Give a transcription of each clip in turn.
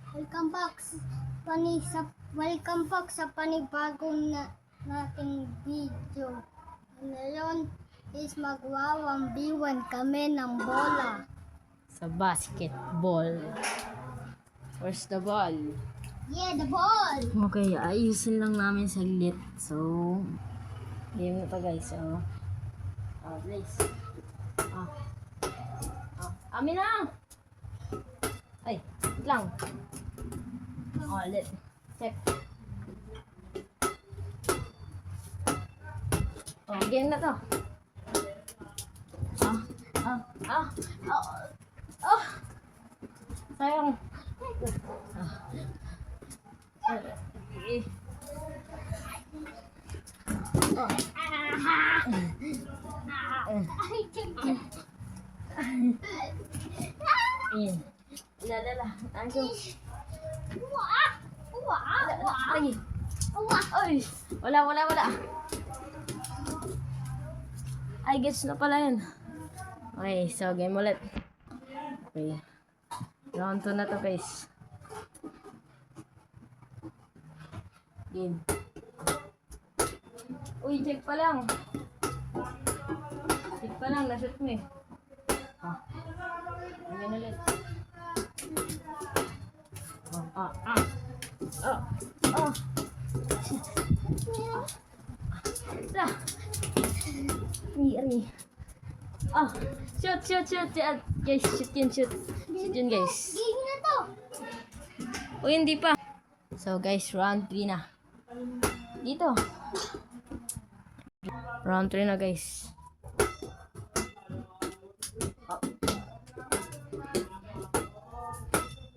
Welcome back sa panibagong nating video. Ngayon is magwa-1v1 kami ng bola. Sa basketball. Where's the ball? Yeah, the ball! Okay, ayusin lang namin saglit. So, game na to guys. So, please. Amin na! Ay, wait lang. Let. Check. Game na to. Sayang. Lala. Ay, wala. Ay, gets na pala yun. Okay, so game ulit. Okay. Round 2 na to guys. Game. Uy, check pa lang. Nashoot mo eh. Ganyan ulit. Shoot. Guys, shoot yun guys. Game na to! Uy, hindi pa. So guys, round 3 na. Dito. Round 3 na guys.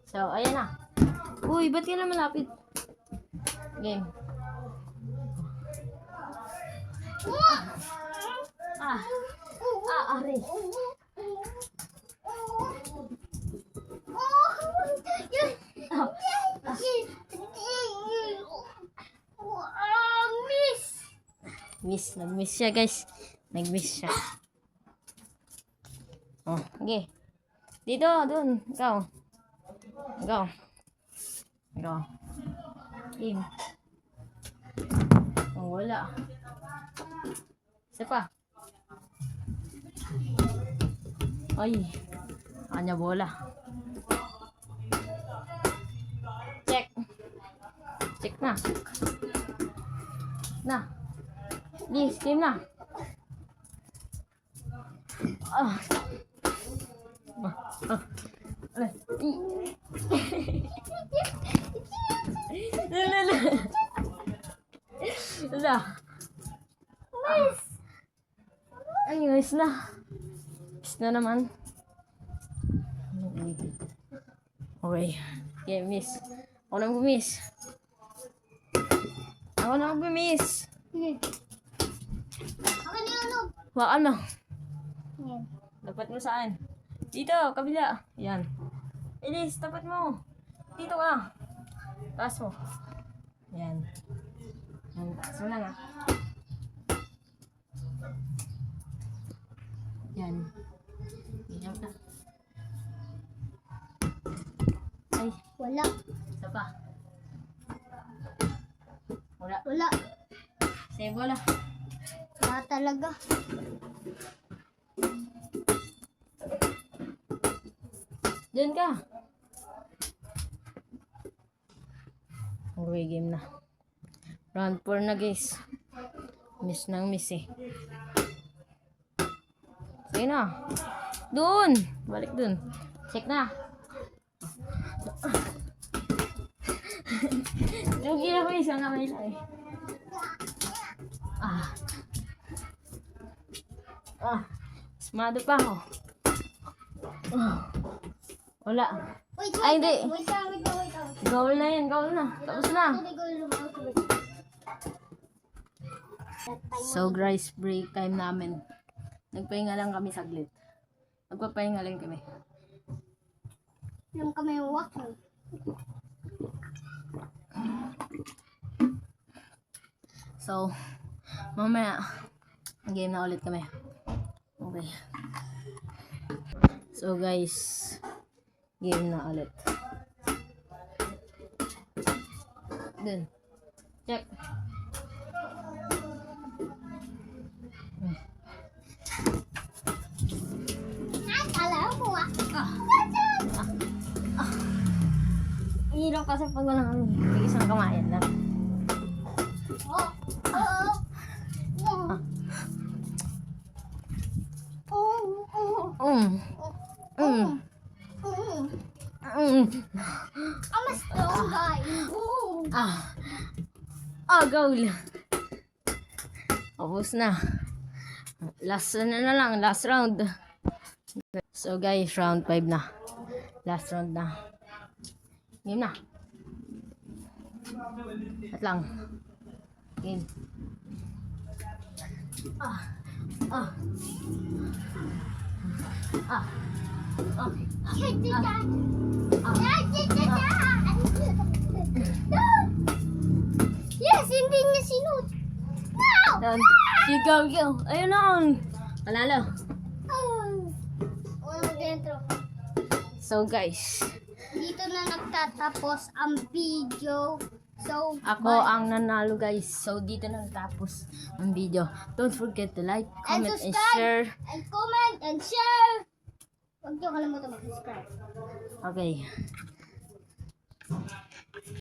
So, ayan na. Uy, ba't ka na malapit? Game. Ari. Nag-miss siya guys. Nag-miss siya. Okay. Dito, dun. Ikaw. Game. Wala. Isa pa. Ay. Kanya bola. Check na. Please, game na. Miss na. Miss na naman. Okay. Okay, miss. Ako nang bumiss. Sige. Ako na yung Wakan mo. Yan. Dapat mo saan? Dito, kabila. Yan. Elise, tapat mo. Dito ka. Taas mo. Yan. Taas mo lang Yan. Ganyan ka. Ay. Wala. Isa pa. Wala. Sa'yo bola. Wala talaga. Diyan ka. Okay, game na. Round 4 na guys. Miss eh. Sige na. Doon. Balik doon. Check na. Yung gila ko isang kamay lang eh. Smado pa ako. Wala. Wait, Ay, hindi. Wait lang. Goal na yan. Tapos na. So guys, break time namin. Nagpahinga lang kami saglit. Magpapahinga lang kami. Lang kami walk. So, mamaya, game na ulit kami. Okay. So guys, game na ulit. Dun. Check. Alam mo ah. Hirap kasi pag walang isang kamayan lang. Oh. Oh. Oh. Mm. Mm. I'm a strong guy. Oh. Goal. Tapos na. Last na lang, last round. So guys, round 5 na. Last round na. Game na. At lang. Game. Yes, hindi niya sinut. No! Down. Go. Ayun na. Panalo. Walang dentro. So guys, Dito na nagtatapos ang video. So, ako ang nanalo guys. So dito na natapos ang video. Don't forget to like, and comment, and subscribe, share. and comment, and share. Huwag niyo kalimutan mag-subscribe. Okay.